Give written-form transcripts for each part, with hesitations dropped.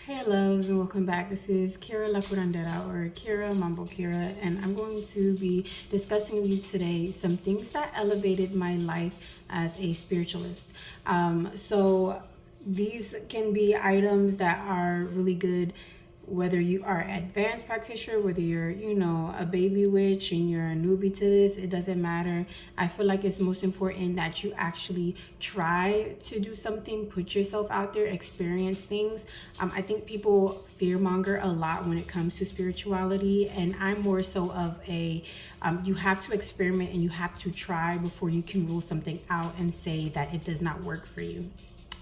Hey loves, and welcome back. This is Kira La Curandera, or Kira Mambo Kira, and I'm going to be discussing with you today some things that elevated my life as a spiritualist. So these can be items that are really good, whether you are an advanced practitioner, whether you're, a baby witch and you're a newbie to this, it doesn't matter. I feel like it's most important that you actually try to do something, put yourself out there, experience things. I think people fearmonger a lot when it comes to spirituality, and I'm more so of a you have to experiment and you have to try before you can rule something out and say that it does not work for you.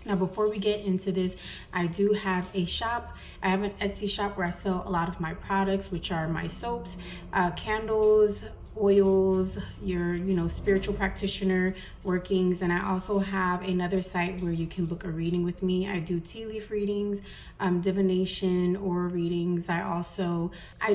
Now, before we get into this, I do have a shop. I have an Etsy shop where I sell a lot of my products, which are my soaps, candles, oils, your spiritual practitioner workings. And I also have another site where you can book a reading with me. I do tea leaf readings, divination or readings. I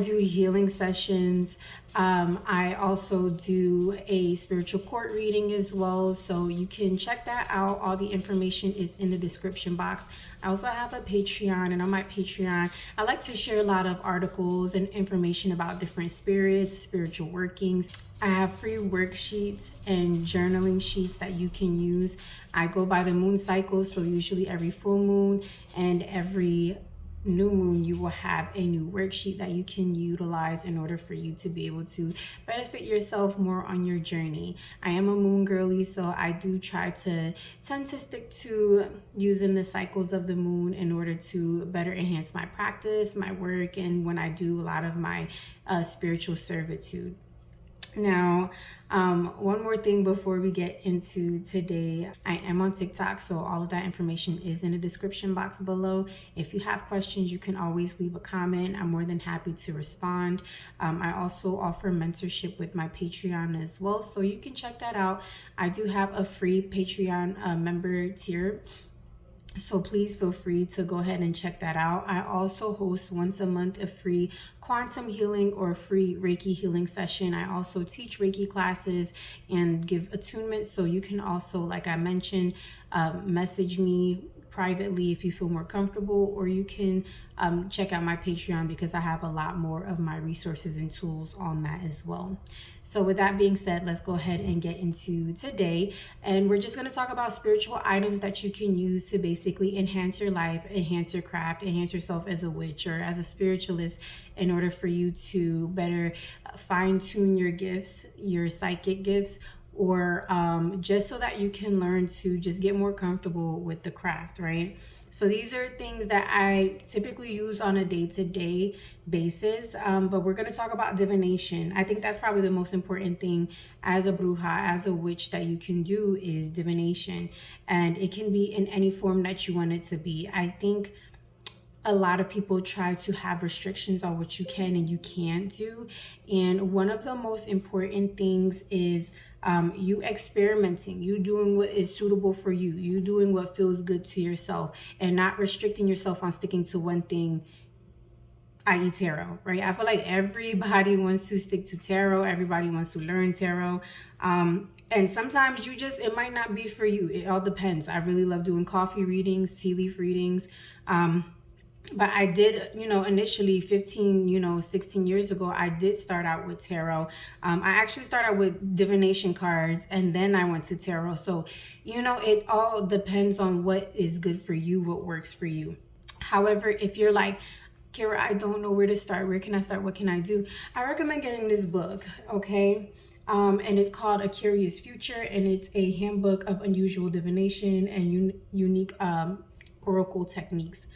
do healing sessions. I also do a spiritual court reading as well, so you can check that out. All the information is in the description box. I also have a Patreon, and on my Patreon I like to share a lot of articles and information about different spirits, spiritual workings. I have free worksheets and journaling sheets that you can use. I go by the moon cycle, so usually every full moon and every new moon you will have a new worksheet that you can utilize in order for you to be able to benefit yourself more on your journey. I am a moon girly, so I do tend to stick to using the cycles of the moon in order to better enhance my practice, my work, and when I do a lot of my spiritual servitude. Now, one more thing before we get into today. I am on TikTok, so all of that information is in the description box below. If you have questions, you can always leave a comment. I'm more than happy to respond. I also offer mentorship with my Patreon as well, so you can check that out. I do have a free Patreon member tier, so please feel free to go ahead and check that out. I also host once a month a free quantum healing or free Reiki healing session. I also teach Reiki classes and give attunements. So you can also, like I mentioned, message me privately if you feel more comfortable, or you can check out my Patreon because I have a lot more of my resources and tools on that as well. So with that being said, let's go ahead and get into today. And we're just going to talk about spiritual items that you can use to basically enhance your life, enhance your craft, enhance yourself as a witch or as a spiritualist, in order for you to better fine tune your gifts, your psychic gifts, or just so that you can learn to just get more comfortable with the craft, right? So these are things that I typically use on a day-to-day basis, but we're going to talk about divination. I think that's probably the most important thing as a bruja, as a witch, that you can do is divination, and it can be in any form that you want it to be. I think a lot of people try to have restrictions on what you can and you can't do. And one of the most important things is you experimenting, you doing what is suitable for you, you doing what feels good to yourself, and not restricting yourself on sticking to one thing, i.e. tarot, right? I feel like everybody wants to stick to tarot. Everybody wants to learn tarot. And sometimes it might not be for you. It all depends. I really love doing coffee readings, tea leaf readings. But I did, initially 16 years ago, I did start out with tarot. I actually started with divination cards and then I went to tarot. So, it all depends on what is good for you, what works for you. However, if you're like, Kira, I don't know where to start. Where can I start? What can I do? I recommend getting this book, okay? And it's called A Curious Future, and it's a handbook of unusual divination and unique oracle techniques.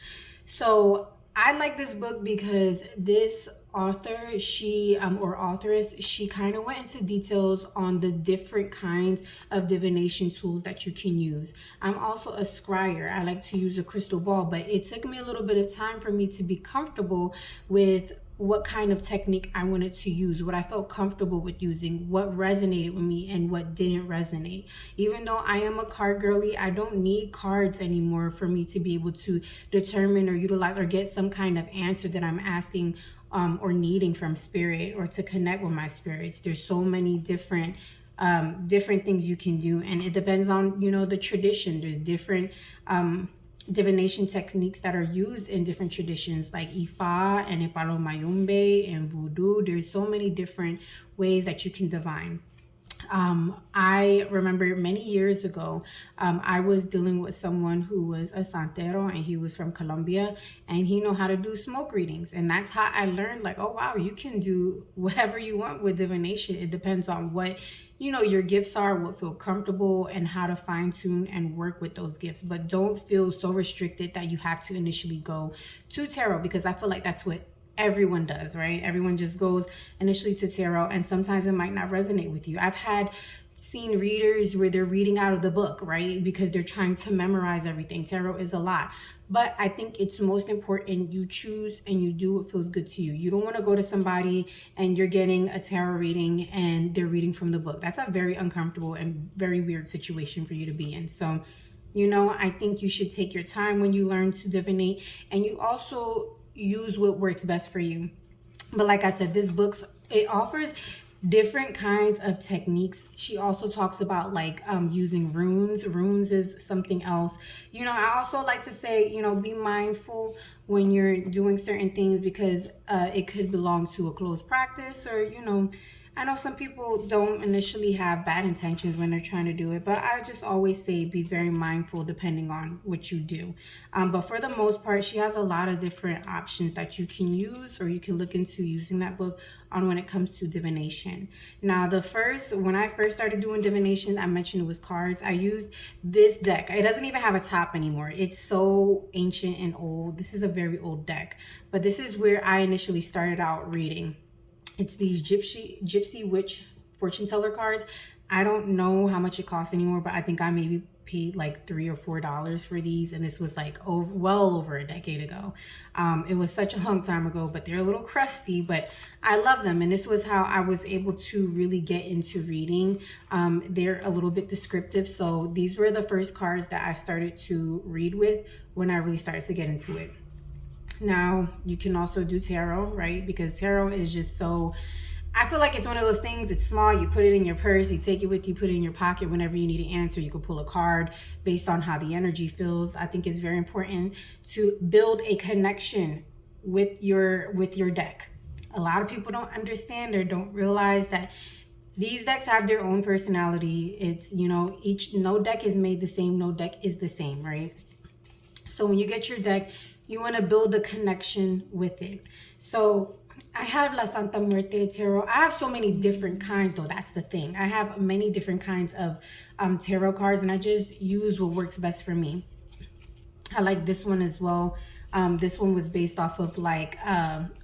So I like this book because this author, authoress, she kind of went into details on the different kinds of divination tools that you can use. I'm also a scryer. I like to use a crystal ball, but it took me a little bit of time for me to be comfortable with what kind of technique I wanted to use, what I felt comfortable with using, what resonated with me and what didn't resonate. Even though I am a card girly, I don't need cards anymore for me to be able to determine or utilize or get some kind of answer that I'm asking or needing from spirit, or to connect with my spirits. There's so many different things you can do, and it depends on the tradition. There's different divination techniques that are used in different traditions like Ifa and Ipalo Mayumbe and Voodoo. There's so many different ways that you can divine. I remember many years ago, I was dealing with someone who was a santero, and he was from Colombia, and he know how to do smoke readings. And that's how I learned, like, oh wow, you can do whatever you want with divination. It depends on what, your gifts are, what feel comfortable, and how to fine tune and work with those gifts. But don't feel so restricted that you have to initially go to tarot, because I feel like that's what everyone does, right? Everyone just goes initially to tarot, and sometimes it might not resonate with you. I've had seen readers where they're reading out of the book, right? Because they're trying to memorize everything. Tarot is a lot. But I think it's most important you choose and you do what feels good to you. You don't want to go to somebody and you're getting a tarot reading and they're reading from the book. That's a very uncomfortable and very weird situation for you to be in. So, I think you should take your time when you learn to divinate, and you also use what works best for you. But like I said, this book, it offers different kinds of techniques. She also talks about like using runes. Runes is something else. I also like to say, be mindful when you're doing certain things, because it could belong to a closed practice, or I know some people don't initially have bad intentions when they're trying to do it, but I just always say be very mindful depending on what you do. But for the most part, she has a lot of different options that you can use, or you can look into using that book on when it comes to divination. Now, when I first started doing divination, I mentioned it was cards. I used this deck. It doesn't even have a top anymore. It's so ancient and old. This is a very old deck, but this is where I initially started out reading. It's these gypsy witch fortune teller cards. I don't know how much it costs anymore, but I think I maybe paid like $3 or $4 for these, and this was like well over a decade ago. It was such a long time ago, but they're a little crusty, but I love them. And this was how I was able to really get into reading. They're a little bit descriptive, so these were the first cards that I started to read with when I really started to get into it. Now, you can also do tarot, right? Because tarot is just so, I feel like it's one of those things. It's small. You put it in your purse, you take it with you, put it in your pocket. Whenever you need an answer, you can pull a card based on how the energy feels. I think it's very important to build a connection with your deck. A lot of people don't understand or don't realize that these decks have their own personality. It's, no deck is made the same, no deck is the same, right? So when you get your deck, you want to build a connection with it. So I have La Santa Muerte Tarot. I have so many different kinds, though. That's the thing. I have many different kinds of tarot cards, and I just use what works best for me. I like this one as well. This one was based off of like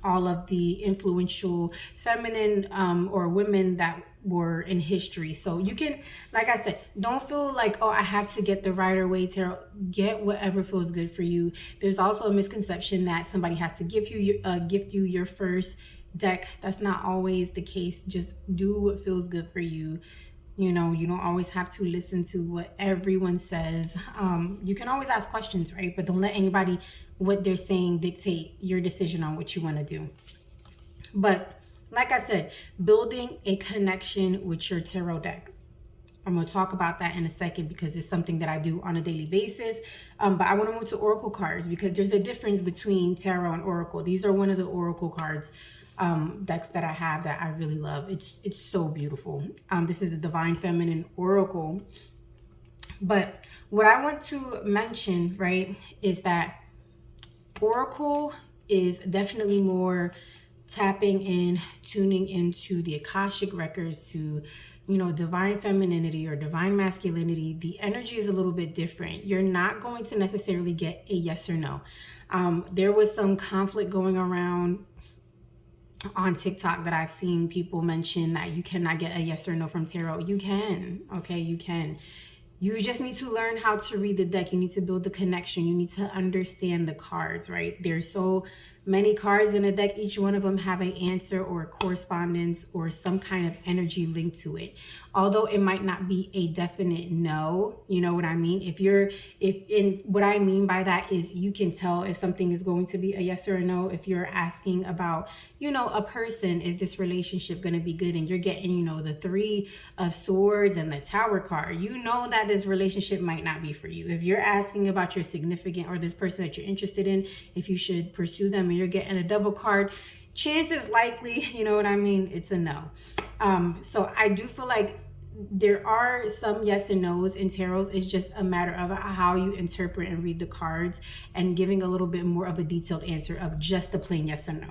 all of the influential feminine or women that were in history. So you can, like I said, don't feel like, oh, I have to get the Rider Waite tarot. Get whatever feels good for you. There's also a misconception that somebody has to gift you your first deck. That's not always the case. Just do what feels good for you. You don't always have to listen to what everyone says. You can always ask questions, right? But don't let anybody, what they're saying, dictate your decision on what you want to do. But like I said, building a connection with your tarot deck. I'm going to talk about that in a second, because it's something that I do on a daily basis. But I want to move to oracle cards, because there's a difference between tarot and oracle. These are one of the oracle cards decks that I have that I really love. It's so beautiful. This is the Divine Feminine Oracle. But what I want to mention, right, is that Oracle is definitely more tapping in, tuning into the Akashic records, to divine femininity or divine masculinity. The energy is a little bit different. You're not going to necessarily get a yes or no. There was some conflict going around on TikTok that I've seen people mention that you cannot get a yes or no from tarot. You can, okay, you can. You just need to learn how to read the deck. You need to build the connection. You need to understand the cards, right? They're so many cards in a deck, each one of them have an answer or a correspondence or some kind of energy linked to it. Although it might not be a definite no, you know what I mean? What I mean by that is you can tell if something is going to be a yes or a no. If you're asking about, a person, is this relationship going to be good? And you're getting, the Three of Swords and the Tower card, that this relationship might not be for you. If you're asking about your significant or this person that you're interested in, if you should pursue them, and you're getting a Devil card, chances likely, it's a no. So I do feel like there are some yes and no's in tarots. It's just a matter of how you interpret and read the cards and giving a little bit more of a detailed answer of just the plain yes or no.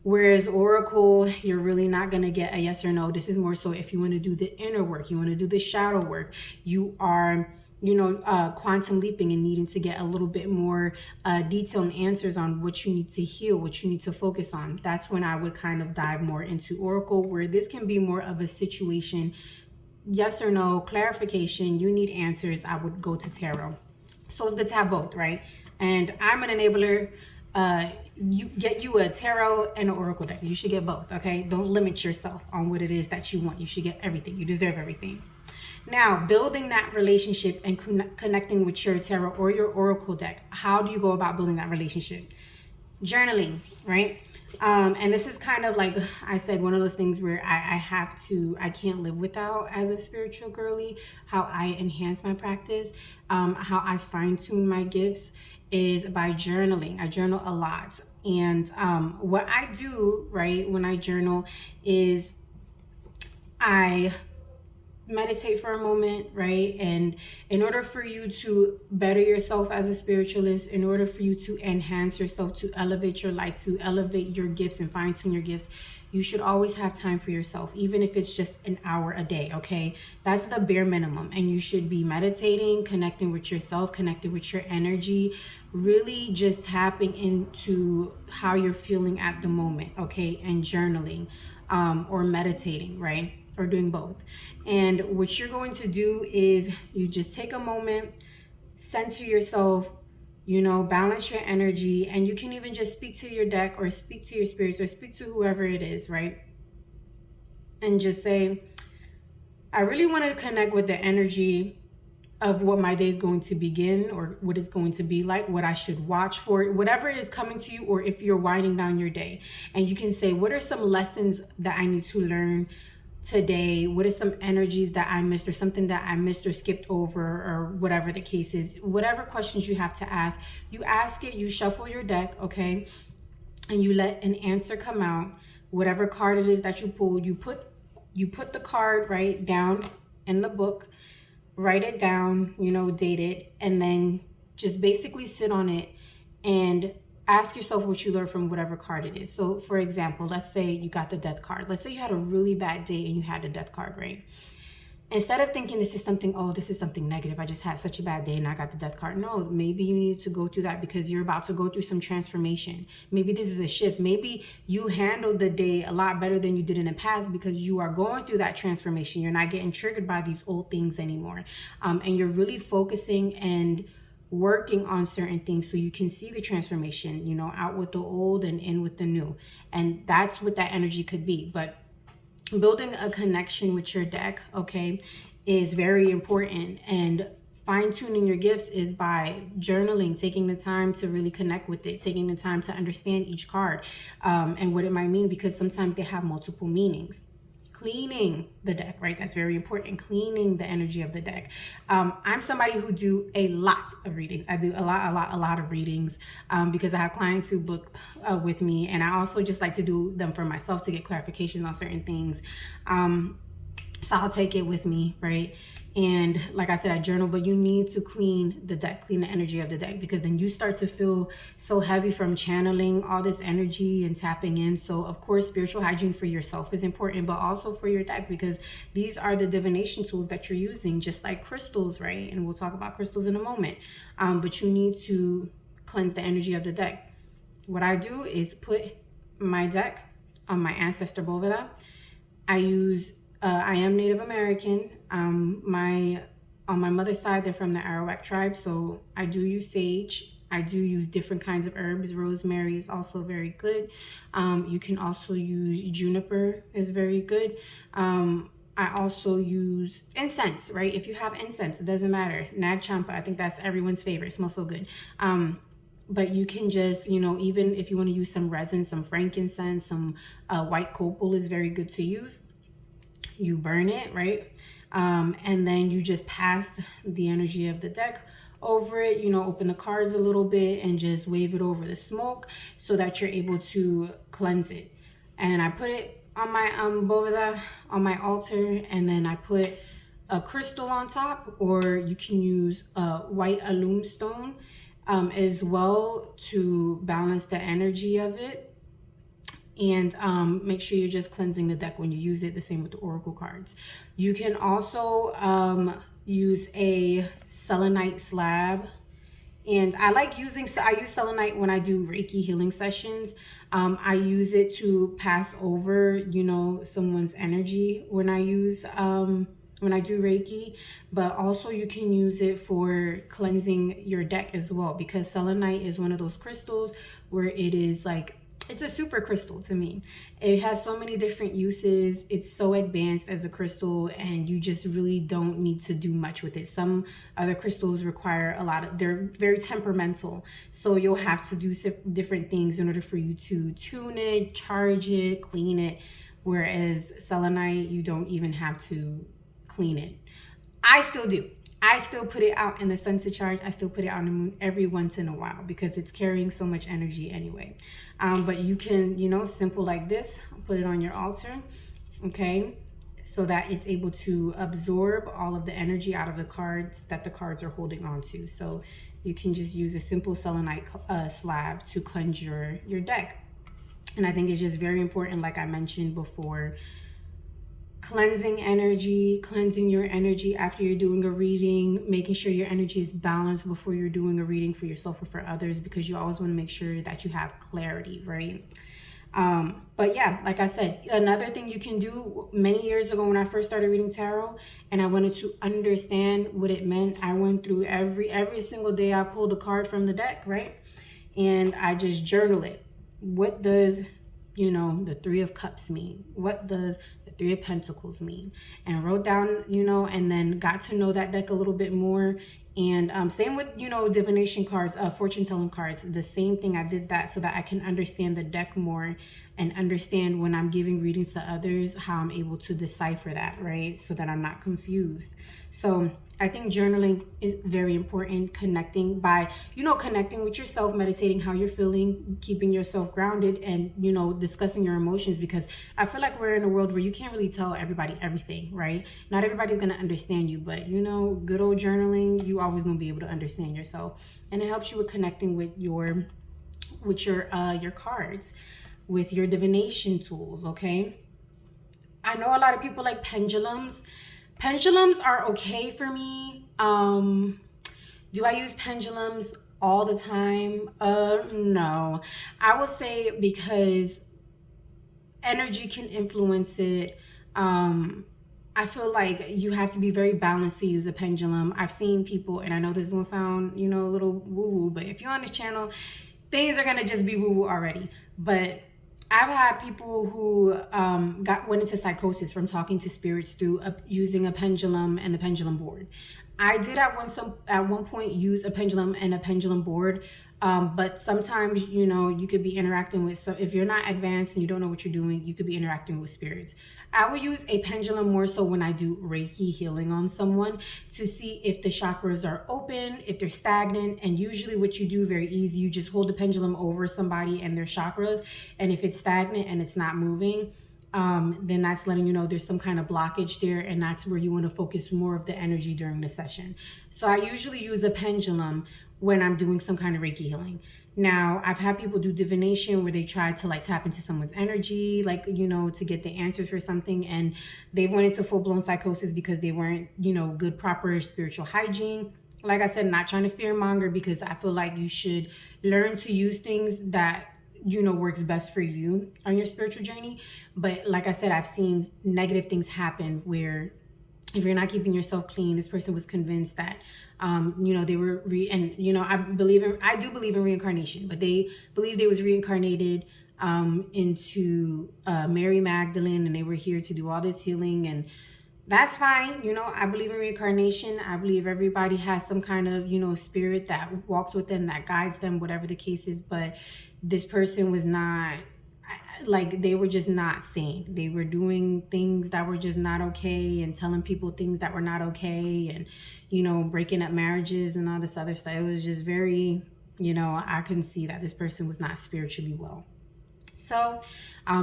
Whereas Oracle, you're really not going to get a yes or no. This is more so if you want to do the inner work, you want to do the shadow work, you are, quantum leaping and needing to get a little bit more detailed answers on what you need to heal, what you need to focus on. That's when I would kind of dive more into Oracle, where this can be more of a situation, yes or no, clarification, you need answers, I would go to tarot. So it's good to have both, right? And I'm an enabler. You get you a tarot and an oracle deck. You should get both, okay? Don't limit yourself on what it is that you want. You should get everything. You deserve everything. Now, building that relationship and connecting with your tarot or your oracle deck, how do you go about building that relationship? Journaling, right? And this is kind of like I said, one of those things where I can't live without as a spiritual girly. How I enhance my practice, how I fine tune my gifts is by journaling. I journal a lot. And what I do, right, when I journal is I meditate for a moment, right? And in order for you to better yourself as a spiritualist, in order for you to enhance yourself, to elevate your life, to elevate your gifts and fine tune your gifts, you should always have time for yourself, even if it's just an hour a day, okay? That's the bare minimum. And you should be meditating, connecting with yourself, connecting with your energy, really just tapping into how you're feeling at the moment, okay? And journaling or meditating, right? Or doing both. And what you're going to do is you just take a moment, center yourself, balance your energy, and you can even just speak to your deck or speak to your spirits or speak to whoever it is, right? And just say, I really want to connect with the energy of what my day is going to begin, or what it's going to be like, what I should watch for, whatever is coming to you, or if you're winding down your day. And you can say, what are some lessons that I need to learn today? What are some energies that I missed, or something that I missed or skipped over, or whatever the case is? Whatever questions you have to ask, you ask it, you shuffle your deck, okay? And you let an answer come out. Whatever card it is that you pull, you put the card right down in the book, write it down, date it, and then just basically sit on it and ask yourself what you learned from whatever card it is. So for example, let's say you got the death card. Let's say you had a really bad day and you had the death card, right? Instead of thinking this is something negative, I just had such a bad day and I got the death card. No, maybe you need to go through that because you're about to go through some transformation. Maybe this is a shift. Maybe you handled the day a lot better than you did in the past because you are going through that transformation. You're not getting triggered by these old things anymore. And you're really focusing and working on certain things so you can see the transformation, out with the old and in with the new. And that's what that energy could be. But building a connection with your deck, okay, is very important. And fine-tuning your gifts is by journaling, taking the time to really connect with it, taking the time to understand each card and what it might mean, because sometimes they have multiple meanings. Cleaning the deck, right? That's very important. Cleaning the energy of the deck. I'm somebody who do a lot of readings. I do a lot of readings because I have clients who book with me, and I also just like to do them for myself to get clarification on certain things. So I'll take it with me, right? And like I said, I journal, but you need to clean the deck, clean the energy of the deck, because then you start to feel so heavy from channeling all this energy and tapping in. So of course, spiritual hygiene for yourself is important, but also for your deck, because these are the divination tools that you're using, just like crystals, right? And we'll talk about crystals in a moment. But you need to cleanse the energy of the deck. What I do is put my deck on my ancestor Boveda. I am Native American. On my mother's side, they're from the Arawak tribe, so I do use sage I do use different kinds of herbs. Rosemary is also very good. You can also use juniper, is very good. I also use incense, right? If you have incense, it doesn't matter. Nag champa, I think that's everyone's favorite. It smells so good. But you can just, even if you want to use some resin, some frankincense, some white copal is very good to use. You burn it, right? And then you just pass the energy of the deck over it, open the cards a little bit and just wave it over the smoke so that you're able to cleanse it. And I put it on my boveda, on my altar, and then I put a crystal on top, or you can use a white alum stone as well to balance the energy of it. And make sure you're just cleansing the deck when you use it. The same with the oracle cards. You can also use a selenite slab. And I use selenite when I do Reiki healing sessions. I use it to pass over, someone's energy when I do Reiki. But also you can use it for cleansing your deck as well, because selenite is one of those crystals where it is like, it's a super crystal to me. It has so many different uses. It's so advanced as a crystal, and you just really don't need to do much with it. Some other crystals require they're very temperamental. So you'll have to do different things in order for you to tune it, charge it, clean it. Whereas selenite, you don't even have to clean it. I still do. I still put it out in the sun to charge. I still put it out on the moon every once in a while because it's carrying so much energy anyway. But you can, simple like this, put it on your altar, okay? So that it's able to absorb all of the energy out of the cards that the cards are holding on to. So you can just use a simple selenite slab to cleanse your deck. And I think it's just very important, like I mentioned before, cleansing your energy after you're doing a reading, making sure your energy is balanced before you're doing a reading for yourself or for others, because you always want to make sure that you have clarity, right? But yeah, like I said, another thing you can do, many years ago when I first started reading tarot and I wanted to understand what it meant, I went through every single day. I pulled a card from the deck, right? And I just journal it. What does the Three of Cups mean? What does the Three of Pentacles mean? And wrote down, and then got to know that deck a little bit more. And same with, divination cards, fortune telling cards, the same thing. I did that so that I can understand the deck more and understand when I'm giving readings to others, how I'm able to decipher that, right? So that I'm not confused. So I think journaling is very important. Connecting with yourself, meditating how you're feeling, keeping yourself grounded, and, discussing your emotions, because I feel like we're in a world where you can't really tell everybody everything, right? Not everybody's going to understand you, but, good old journaling, you always going to be able to understand yourself. And it helps you with connecting with your cards, with your divination tools, okay? I know a lot of people like pendulums. Pendulums are okay for me. Do I use pendulums all the time? No. I will say because energy can influence it. I feel like you have to be very balanced to use a pendulum. I've seen people, and I know this will sound, a little woo-woo, but if you're on this channel, things are gonna just be woo-woo already. But I've had people who went into psychosis from talking to spirits through using a pendulum and a pendulum board. I did at one point use a pendulum and a pendulum board, but sometimes you could be interacting with. So if you're not advanced and you don't know what you're doing, you could be interacting with spirits. I will use a pendulum more so when I do Reiki healing on someone to see if the chakras are open, if they're stagnant. And usually what you do, very easy, you just hold the pendulum over somebody and their chakras. And if it's stagnant and it's not moving, then that's letting you know there's some kind of blockage there, and that's where you want to focus more of the energy during the session. So I usually use a pendulum when I'm doing some kind of Reiki healing. Now, I've had people do divination where they try to tap into someone's energy, to get the answers for something, and they went into full-blown psychosis because they weren't, good, proper spiritual hygiene. Like I said, not trying to fear monger, because I feel like you should learn to use things that works best for you on your spiritual journey. But like I said, I've seen negative things happen where if you're not keeping yourself clean, this person was convinced that, they were I do believe in reincarnation, but they believed they was reincarnated into Mary Magdalene, and they were here to do all this healing, and that's fine. I believe in reincarnation. I believe everybody has some kind of, spirit that walks with them, that guides them, whatever the case is. But this person was not, like, they were just not sane. They were doing things that were just not okay, and telling people things that were not okay, and, breaking up marriages and all this other stuff. It was just very, I can see that this person was not spiritually well. So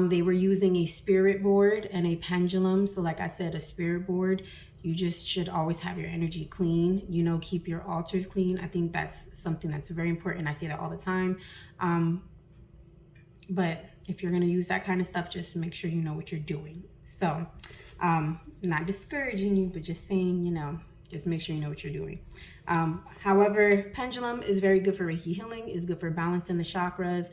they were using a spirit board and a pendulum. So like I said, a spirit board, you just should always have your energy clean, keep your altars clean. I think that's something that's very important. I say that all the time. But if you're going to use that kind of stuff, just make sure you know what you're doing. So not discouraging you, but just saying, just make sure you know what you're doing. However, pendulum is very good for Reiki healing, is good for balancing the chakras.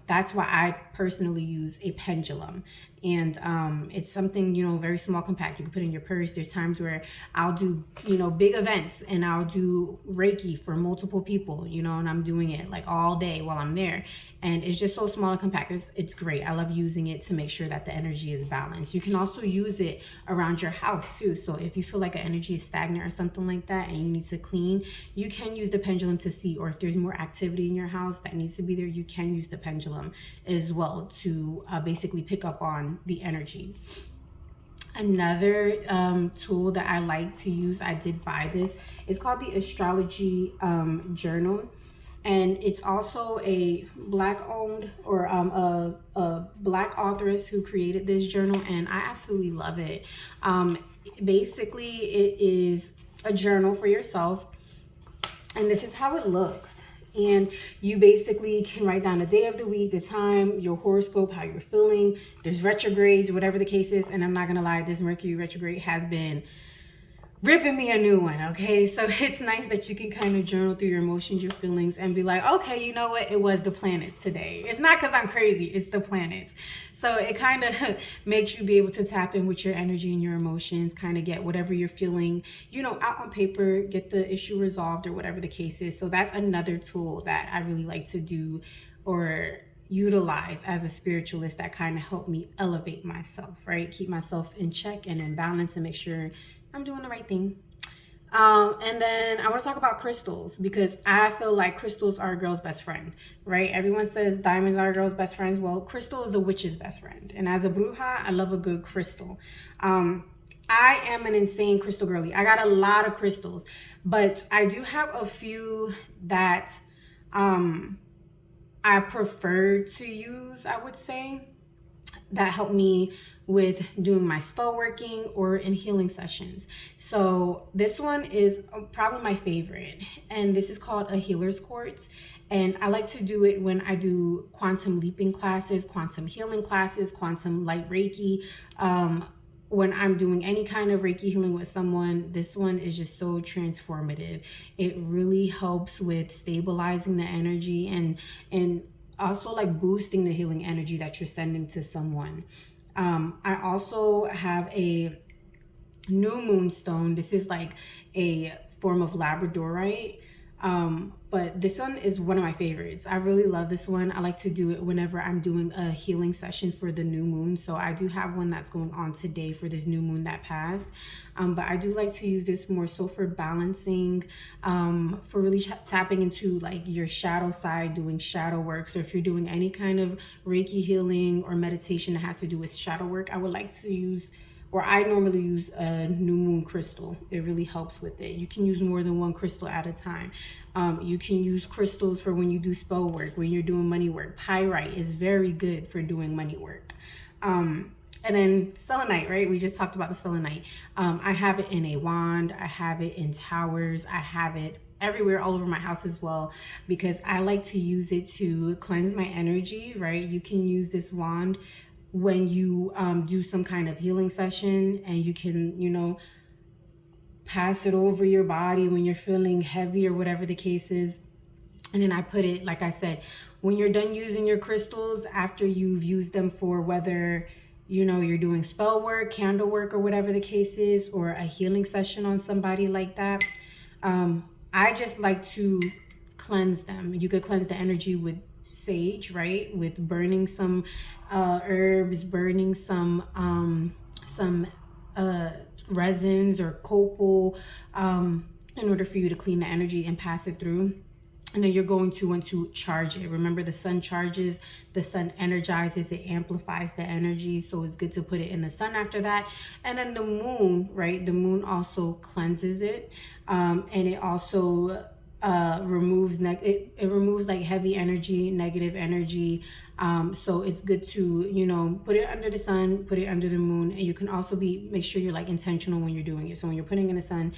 That's why I personally use a pendulum. And it's something, very small, compact. You can put in your purse. There's times where I'll do, big events, and I'll do Reiki for multiple people, and I'm doing it like all day while I'm there. And it's just so small and compact. It's great. I love using it to make sure that the energy is balanced. You can also use it around your house too. So if you feel like an energy is stagnant or something like that, and you need to clean, you can use the pendulum to see. Or if there's more activity in your house that needs to be there, you can use the pendulum as well to basically pick up on the energy. Another tool that I like to use, I did buy this, it's called the astrology journal. And it's also a Black owned, or a Black authoress who created this journal, and I absolutely love it. Basically, it is a journal for yourself, and this is how it looks. And you basically can write down the day of the week, the time, your horoscope, how you're feeling. There's retrogrades, whatever the case is. And I'm not gonna lie, this Mercury retrograde has been ripping me a new one. Okay, so it's nice that you can kind of journal through your emotions, your feelings, and be like, okay, you know what, it was the planets today. It's not because I'm crazy, it's the planets. So it kind of makes you be able to tap in with your energy and your emotions, kind of get whatever you're feeling, out on paper, get the issue resolved, or whatever the case is. So that's another tool that I really like to do, or utilize as a spiritualist, that kind of help me elevate myself, right? Keep myself in check and in balance, and make sure I'm doing the right thing. And then I want to talk about crystals, because I feel like crystals are a girl's best friend, right? Everyone says diamonds are a girl's best friends. Well, crystal is a witch's best friend. And as a bruja, I love a good crystal. I am an insane crystal girly. I got a lot of crystals, but I do have a few that I prefer to use, I would say, that help me with doing my spell working or in healing sessions. So this one is probably my favorite, and this is called a healer's quartz. And I like to do it when I do quantum leaping classes, quantum healing classes, quantum light Reiki. When I'm doing any kind of Reiki healing with someone, this one is just so transformative. It really helps with stabilizing the energy, and also like boosting the healing energy that you're sending to someone. I also have a new moon stone. This is like a form of labradorite. But this one is one of my favorites. I really love this one. I like to do it whenever I'm doing a healing session for the new moon. So I do have one that's going on today for this new moon that passed. But I do like to use this more so for balancing, for really tapping into like your shadow side, doing shadow work. So if you're doing any kind of Reiki healing or meditation that has to do with shadow work, I would like to use, or I normally use, a new moon crystal. It really helps with it. You can use more than one crystal at a time. You can use crystals for when you do spell work, when you're doing money work. Pyrite is very good for doing money work. And then selenite, right? We just talked about the selenite. I have it in a wand. I have it in towers. I have it everywhere, all over my house as well, because I like to use it to cleanse my energy, right? You can use this wand when you do some kind of healing session, and you can, pass it over your body when you're feeling heavy or whatever the case is. And then I put it, like I said, when you're done using your crystals, after you've used them for whether you're doing spell work, candle work, or whatever the case is, or a healing session on somebody like that, I just like to cleanse them. You could cleanse the energy with sage, right? With burning some herbs, burning some uh, resins or copal, in order for you to clean the energy and pass it through. And then you're going to want to charge it. Remember, the sun charges, the sun energizes, it amplifies the energy. So it's good to put it in the sun after that. And then the moon, right? The moon also cleanses it. And it also removes it removes like heavy energy, negative energy. So it's good to, put it under the sun, put it under the moon. And you can also make sure you're like intentional when you're doing it. So when you're putting in the sun,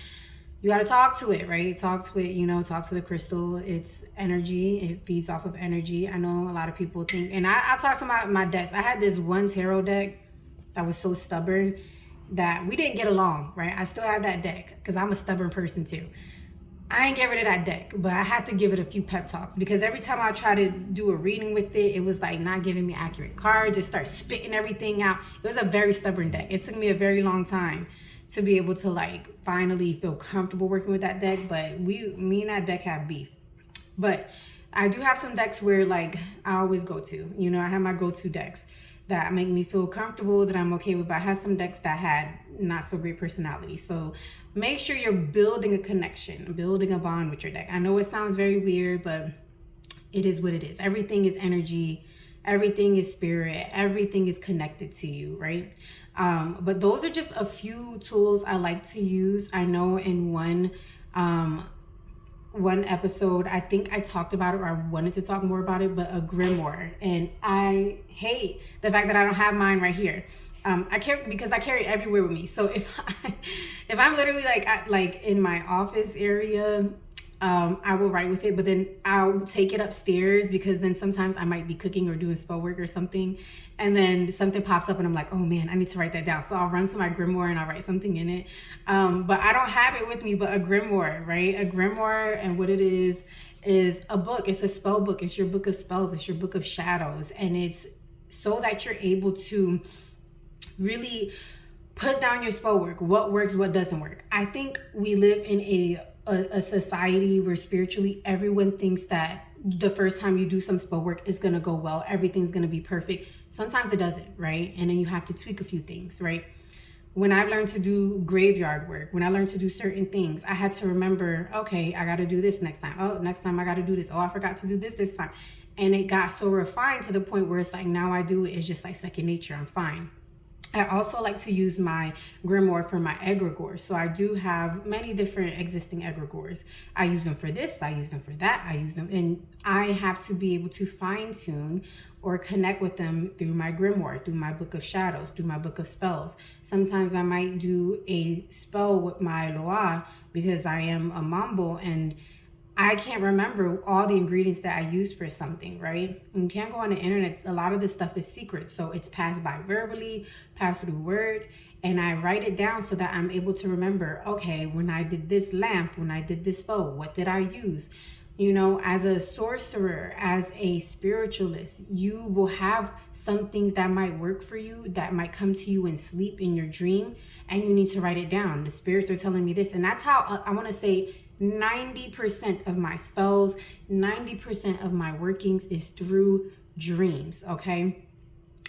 you got to talk to it, right? Talk to it, talk to the crystal. It's energy. It feeds off of energy. I know a lot of people think, and I'll talk to my decks. I had this one tarot deck that was so stubborn that we didn't get along, right? I still have that deck because I'm a stubborn person too. I ain't get rid of that deck, but I had to give it a few pep talks because every time I try to do a reading with it, it was like not giving me accurate cards. It starts spitting everything out. It was a very stubborn deck. It took me a very long time to be able to like finally feel comfortable working with that deck. But me and that deck have beef. But I do have some decks where like I always go to, I have my go-to decks that make me feel comfortable, that I'm okay with. But I have some decks that had not so great personality. So make sure you're building a connection, building a bond with your deck. I know it sounds very weird, but it is what it is. Everything is energy. Everything is spirit. Everything is connected to you, right? But those are just a few tools I like to use. I know in one episode, I think I talked about it, or I wanted to talk more about it, but a grimoire. And I hate the fact that I don't have mine right here. I carry, because I carry it everywhere with me. So if I'm literally like in my office area, I will write with it, but then I'll take it upstairs because then sometimes I might be cooking or doing spell work or something, and then something pops up and I'm like, oh man, I need to write that down. So I'll run to my grimoire and I'll write something in it. But I don't have it with me, but a grimoire, right? A grimoire, and what it is a book. It's a spell book. It's your book of spells. It's your book of shadows. And it's so that you're able to really put down your spell work, what works, what doesn't work. I think we live in a society where spiritually everyone thinks that the first time you do some spell work is going to go well, everything's going to be perfect. Sometimes it doesn't, right? And then you have to tweak a few things, right? When I've learned to do graveyard work, when I learned to do certain things, I had to remember, okay, I got to do this next time. Oh, next time I got to do this. Oh, I forgot to do this time. And it got so refined to the point where it's like, now I do it. It's just like second nature. I'm fine. I also like to use my grimoire for my egregores. So I do have many different existing egregores. I use them for this, I use them for that, I use them, and I have to be able to fine tune or connect with them through my grimoire, through my book of shadows, through my book of spells. Sometimes I might do a spell with my loa because I am a mambo and I can't remember all the ingredients that I used for something, right? You can't go on the internet. A lot of this stuff is secret. So it's passed by verbally, passed through word, and I write it down so that I'm able to remember, okay, when I did this lamp, when I did this spell, what did I use? As a sorcerer, as a spiritualist, you will have some things that might work for you, that might come to you in sleep, in your dream, and you need to write it down. The spirits are telling me this. And that's how I want to say 90% of my spells, 90% of my workings is through dreams, okay?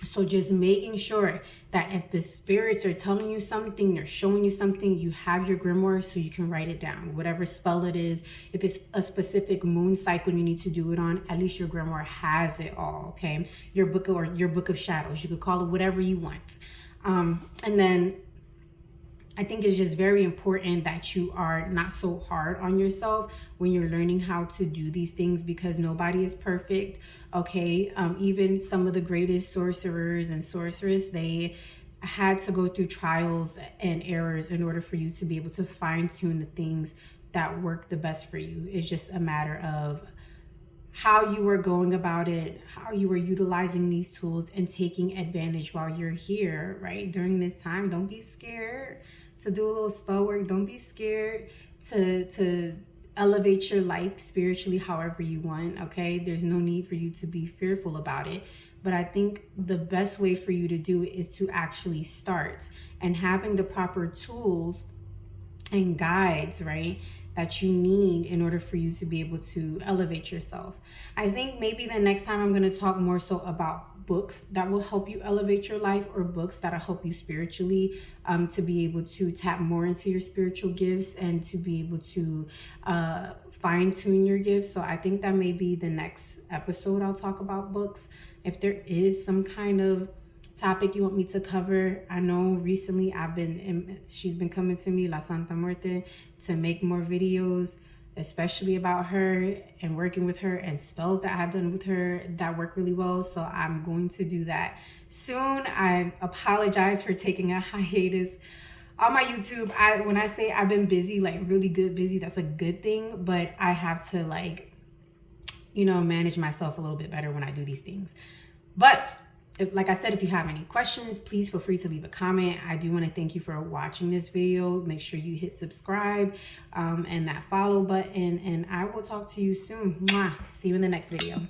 So just making sure that if the spirits are telling you something, they're showing you something, you have your grimoire so you can write it down. Whatever spell it is, if it's a specific moon cycle you need to do it on, at least your grimoire has it all, okay? Your book of shadows, you could call it whatever you want. And then I think it's just very important that you are not so hard on yourself when you're learning how to do these things, because nobody is perfect, okay? Even some of the greatest sorcerers and sorceress, they had to go through trials and errors in order for you to be able to fine tune the things that work the best for you. It's just a matter of how you were going about it, how you were utilizing these tools and taking advantage while you're here, right? During this time, don't be scared to do a little spell work. Don't be scared to elevate your life spiritually however you want, okay? There's no need for you to be fearful about it. But I think the best way for you to do it is to actually start, and having the proper tools and guides, right, that you need in order for you to be able to elevate yourself. I think maybe the next time I'm going to talk more so about books that will help you elevate your life, or books that'll help you spiritually, to be able to tap more into your spiritual gifts and to be able to fine tune your gifts. So I think that may be the next episode. I'll talk about books. If there is some kind of topic you want me to cover, I know recently she's been coming to me, La Santa Muerte, to make more videos, especially about her and working with her, and spells that I've done with her that work really well. So I'm going to do that soon. I apologize for taking a hiatus on my YouTube. When I say I've been busy, like really good busy, that's a good thing, but I have to manage myself a little bit better when I do these things. But like I said, if you have any questions, please feel free to leave a comment. I do want to thank you for watching this video. Make sure you hit subscribe and that follow button, and I will talk to you soon. Mwah. See you in the next video.